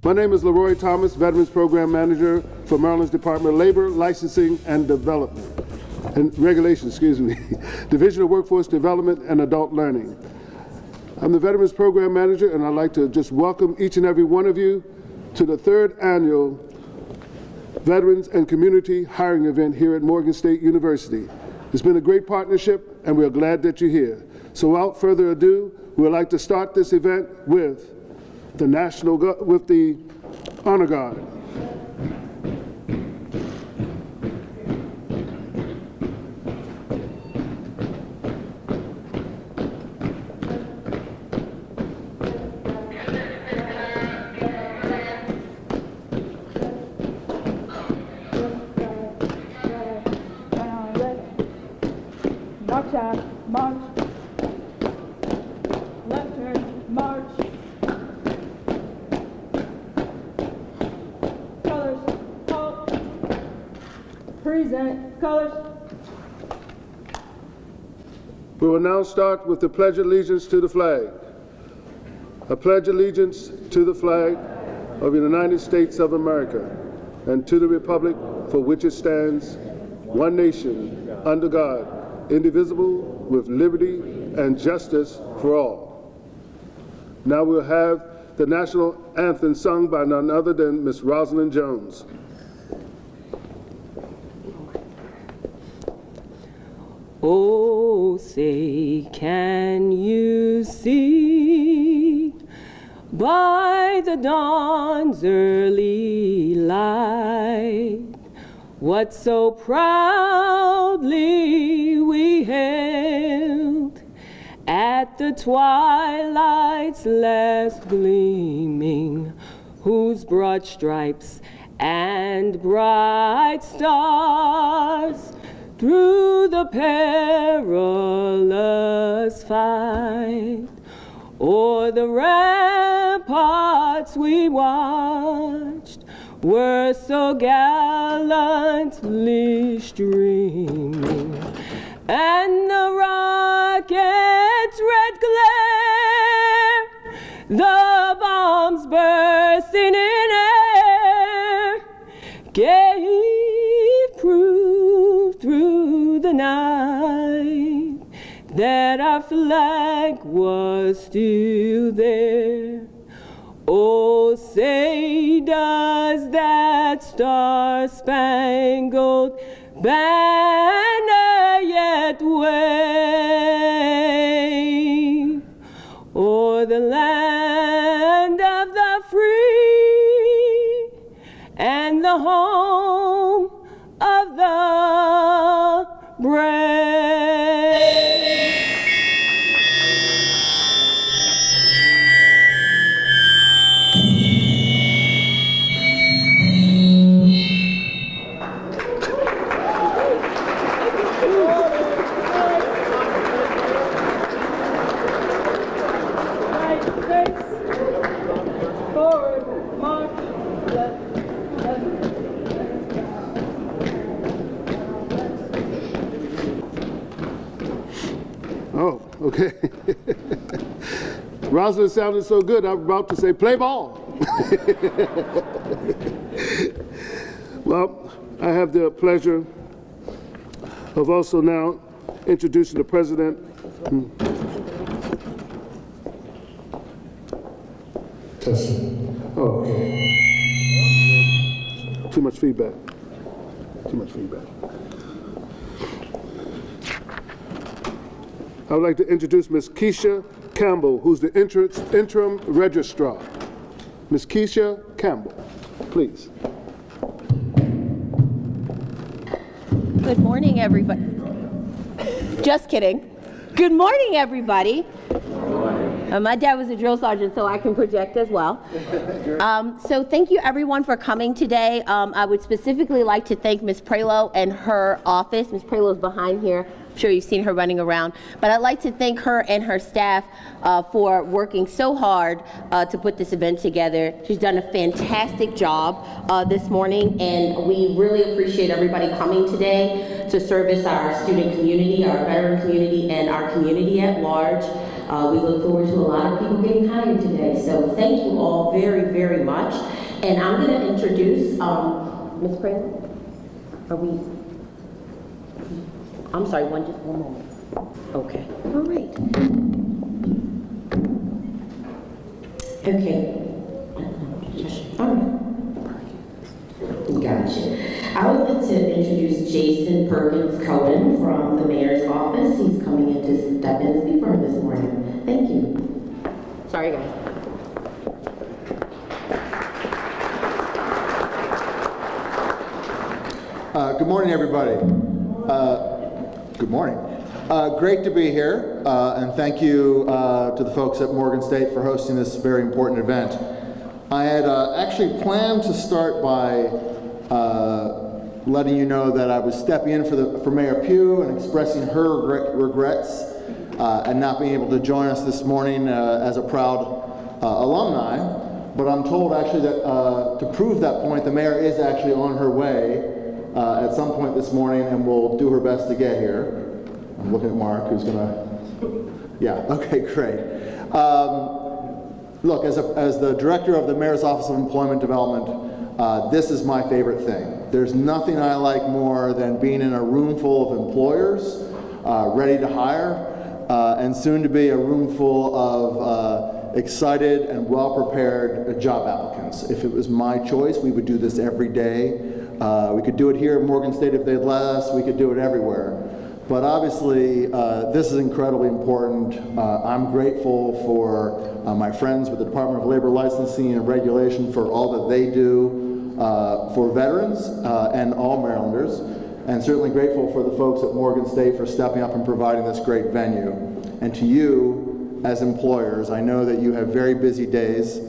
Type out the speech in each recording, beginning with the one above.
My name is Leroy Thomas, Veterans Program Manager for Maryland's Department of Labor, Licensing and Development, and Regulation, Division of Workforce Development and Adult Learning. I'm the Veterans Program Manager, and I'd like to just welcome each and every one of you to the 3rd annual Veterans and Community Hiring Event here at Morgan State University. It's been a great partnership, and we're glad that you're here. So without further ado, we'd like to start this event with the Honor Guard. March out, march. Left turn, march. Colors, halt. Present, colors. We will now start with the Pledge of Allegiance to the flag. I pledge allegiance to the flag of the United States of America and to the republic for which it stands, one nation, under God, indivisible, with liberty and justice for all. Now we'll have the national anthem sung by none other than Miss Rosalind Jones. Oh, say, can you see by the dawn's early light what so proudly we hailed at the twilight's last gleaming, whose broad stripes and bright stars through the perilous fight o'er the ramparts we watched were so gallantly streaming, and the rocket's red glare, the bombs bursting in air, gave proof through the night that our flag was still there. Oh, say, does that star-spangled banner yet wave o'er the land of the free and the home of the brave? Oh, okay. Rosalind sounded so good, I'm about to say, play ball. Well, I have the pleasure of also now introducing the President. Testing. Oh, okay. Too much feedback. Too much feedback. I would like to introduce Ms. Keisha Campbell, who's the interim registrar. Ms. Keisha Campbell, please. Good morning, everybody. Just kidding. Good morning, everybody. My dad was a drill sergeant, so I can project as well. So thank you, everyone, for coming today. I would specifically like to thank Ms. Prelo and her office. Ms. Prelo is behind here. I'm sure you've seen her running around. But I'd like to thank her and her staff for working so hard to put this event together. She's done a fantastic job this morning, and we really appreciate everybody coming today to service our student community, our veteran community, and our community at large. We look forward to a lot of people getting hired today. So thank you all very, very much. And I'm going to introduce Ms. President. Are we? I'm sorry, just one moment. Okay. All right. Okay. All right. Gotcha. I would like to introduce Jason Perkins Cohen from the mayor's office. He's coming in to step in and speak for him this morning. Thank you. Sorry, guys. Good morning, everybody. Good morning. Great to be here, and thank you to the folks at Morgan State for hosting this very important event. I had actually planned to start by letting you know that I was stepping in for Mayor Pugh and expressing her regrets and not being able to join us this morning as a proud alumni. But I'm told actually that to prove that point, the mayor is actually on her way at some point this morning and will do her best to get here. I'm looking at Mark, who's gonna, yeah, okay, great. Look, as the director of the Mayor's Office of Employment Development, this is my favorite thing. There's nothing I like more than being in a room full of employers ready to hire, and soon to be a room full of excited and well-prepared job applicants. If it was my choice, we would do this every day. We could do it here at Morgan State if they'd let us. We could do it everywhere. But obviously, this is incredibly important. I'm grateful for my friends with the Department of Labor Licensing and Regulation for all that they do for veterans and all Marylanders, and certainly grateful for the folks at Morgan State for stepping up and providing this great venue. And to you, as employers, I know that you have very busy days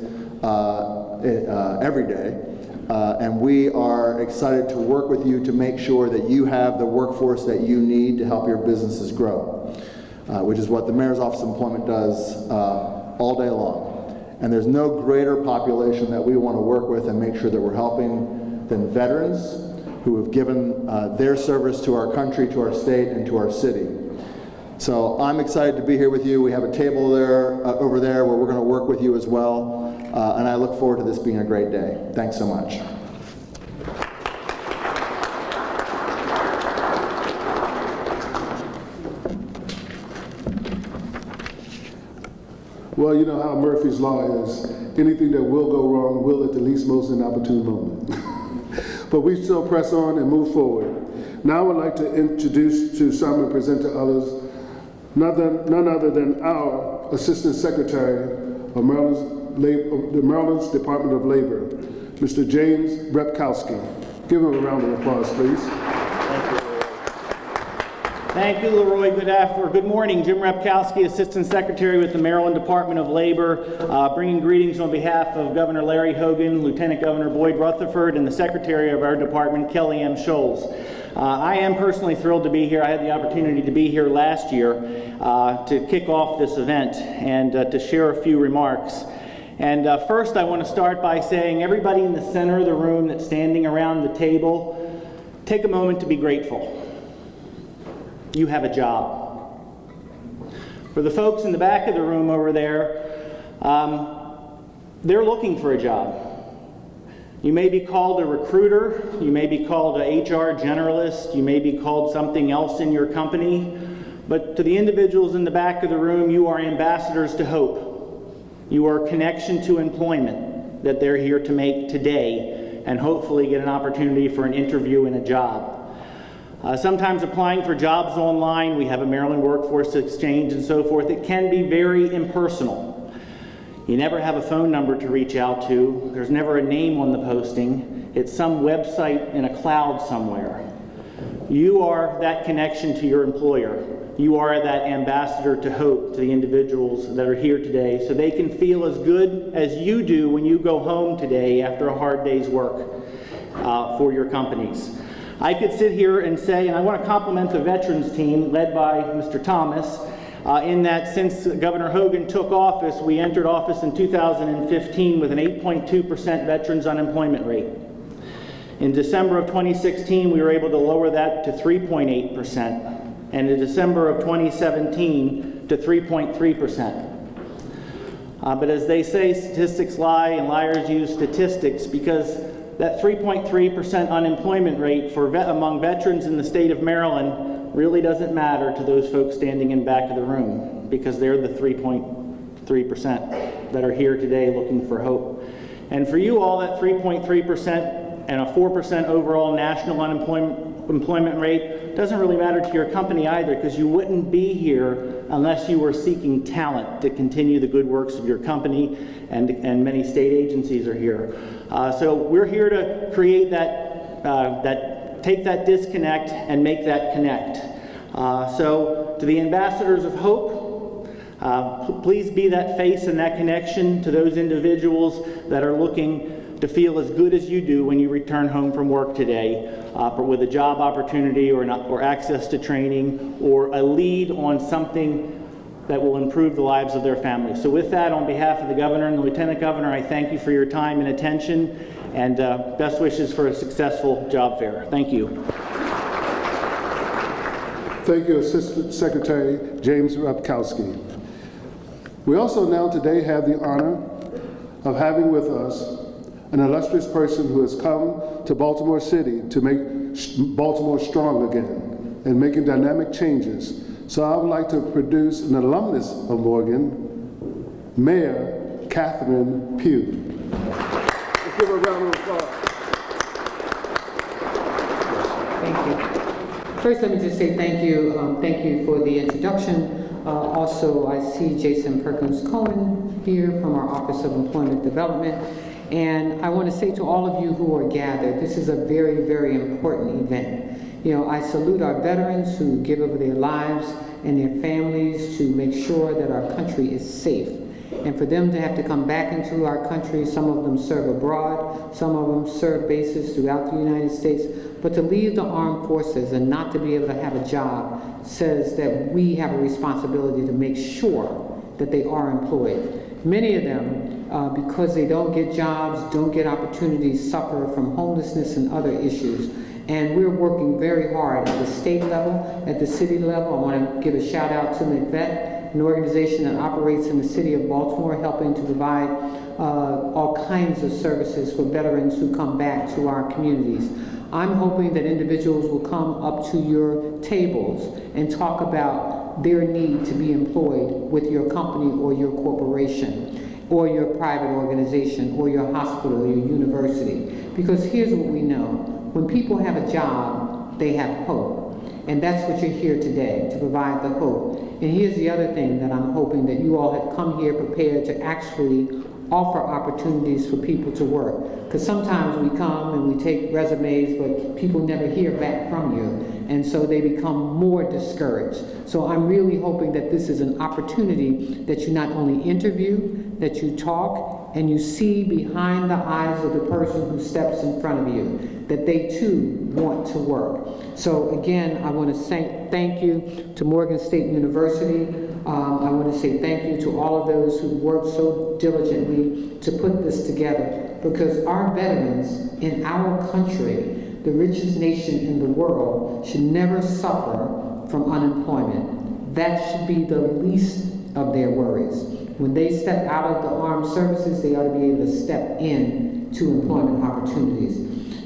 every day. And we are excited to work with you to make sure that you have the workforce that you need to help your businesses grow, which is what the Mayor's Office of Employment does all day long. And there's no greater population that we want to work with and make sure that we're helping than veterans who have given their service to our country, to our state, and to our city. So I'm excited to be here with you. We have a table there, over there where we're going to work with you as well. And I look forward to this being a great day. Thanks so much. Well, you know how Murphy's Law is. Anything that will go wrong will at the least most inopportune moment. But we still press on and move forward. Now I would like to introduce to some and present to others none other than our Assistant Secretary of the Maryland's Department of Labor, Mr. James Repkowski. Give him a round of applause, please. Thank you, Leroy. Good morning. Jim Repkowski, Assistant Secretary with the Maryland Department of Labor, bringing greetings on behalf of Governor Larry Hogan, Lieutenant Governor Boyd Rutherford, and the Secretary of our department, Kelly M. Scholes. I am personally thrilled to be here. I had the opportunity to be here last year to kick off this event and to share a few remarks. And first, I want to start by saying, everybody in the center of the room that's standing around the table, take a moment to be grateful. You have a job. For the folks in the back of the room over there, they're looking for a job. You may be called a recruiter, you may be called an HR generalist, you may be called something else in your company, but to the individuals in the back of the room, you are ambassadors to hope. You are a connection to employment that they're here to make today and hopefully get an opportunity for an interview and a job. Sometimes applying for jobs online, we have a Maryland Workforce Exchange and so forth, it can be very impersonal. You never have a phone number to reach out to. There's never a name on the posting. It's some website in a cloud somewhere. You are that connection to your employer. You are that ambassador to hope to the individuals that are here today so they can feel as good as you do when you go home today after a hard day's work for your companies. I could sit here and say, and I want to compliment the veterans team led by Mr. Thomas, in that since Governor Hogan took office, we entered office in 2015 with an 8.2% veterans unemployment rate. In December of 2016, we were able to lower that to 3.8%, and in December of 2017 to 3.3%. But as they say, statistics lie and liars use statistics, because that 3.3% unemployment rate for among veterans in the state of Maryland really doesn't matter to those folks standing in back of the room, because they're the 3.3% that are here today looking for hope. And for you all, that 3.3% and a 4% overall national employment rate doesn't really matter to your company either, because you wouldn't be here unless you were seeking talent to continue the good works of your company, and many state agencies are here. So we're here to create take that disconnect and make that connect. So to the ambassadors of hope, please be that face and that connection to those individuals that are looking to feel as good as you do when you return home from work today, with a job opportunity or access to training or a lead on something that will improve the lives of their families. So with that, on behalf of the Governor and the Lieutenant Governor, I thank you for your time and attention, and best wishes for a successful job fair. Thank you. Thank you, Assistant Secretary James Repkowski. We also now today have the honor of having with us an illustrious person who has come to Baltimore City to make Baltimore strong again and making dynamic changes. So I would like to produce an alumnus of Morgan, Mayor Catherine Pugh. Let's give her a round of applause. Thank you. First, let me just say thank you. Thank you for the introduction. Also, I see Jason Perkins Cohen here from our Office of Employment Development. And I want to say to all of you who are gathered, this is a very, very important event. You know, I salute our veterans who give over their lives and their families to make sure that our country is safe. And for them to have to come back into our country, some of them serve abroad, some of them serve bases throughout the United States, but to leave the armed forces and not to be able to have a job says that we have a responsibility to make sure that they are employed. Many of them, because they don't get jobs, don't get opportunities, suffer from homelessness and other issues. And we're working very hard at the state level, at the city level. I want to give a shout out to McVet, an organization that operates in the city of Baltimore, helping to provide all kinds of services for veterans who come back to our communities. I'm hoping that individuals will come up to your tables and talk about their need to be employed with your company or your corporation, or your private organization, or your hospital, or your university. Because here's what we know. When people have a job, they have hope. And that's what you're here today, to provide the hope. And here's the other thing that I'm hoping, that you all have come here prepared to actually offer opportunities for people to work. Because sometimes we come and we take resumes, but people never hear back from you. And so they become more discouraged. So I'm really hoping that this is an opportunity that you not only interview, that you talk, and you see behind the eyes of the person who steps in front of you, that they too want to work. So again, I want to say thank you to Morgan State University. I want to say thank you to all of those who worked so diligently to put this together, because our veterans in our country, the richest nation in the world, should never suffer from unemployment. That should be the least of their worries. When they step out of the armed services, they ought to be able to step in to employment opportunities.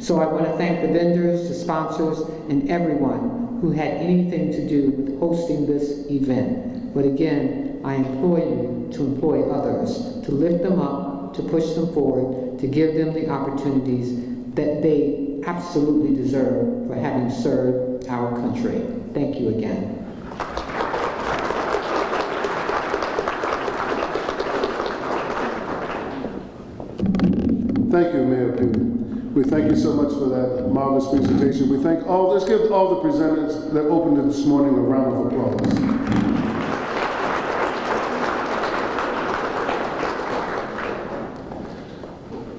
So I want to thank the vendors, the sponsors, and everyone who had anything to do with hosting this event. But again, I implore you to employ others, to lift them up, to push them forward, to give them the opportunities that they absolutely deserve for having served our country. Thank you again. Thank you, Mayor Pugh. We thank you so much for that marvelous presentation. We thank all, let's give all the presenters that opened it this morning a round of applause.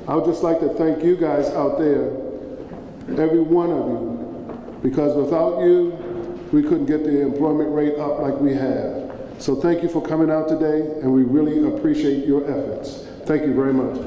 I would just like to thank you guys out there, every one of you, because without you, we couldn't get the employment rate up like we have. So thank you for coming out today, and we really appreciate your efforts. Thank you very much.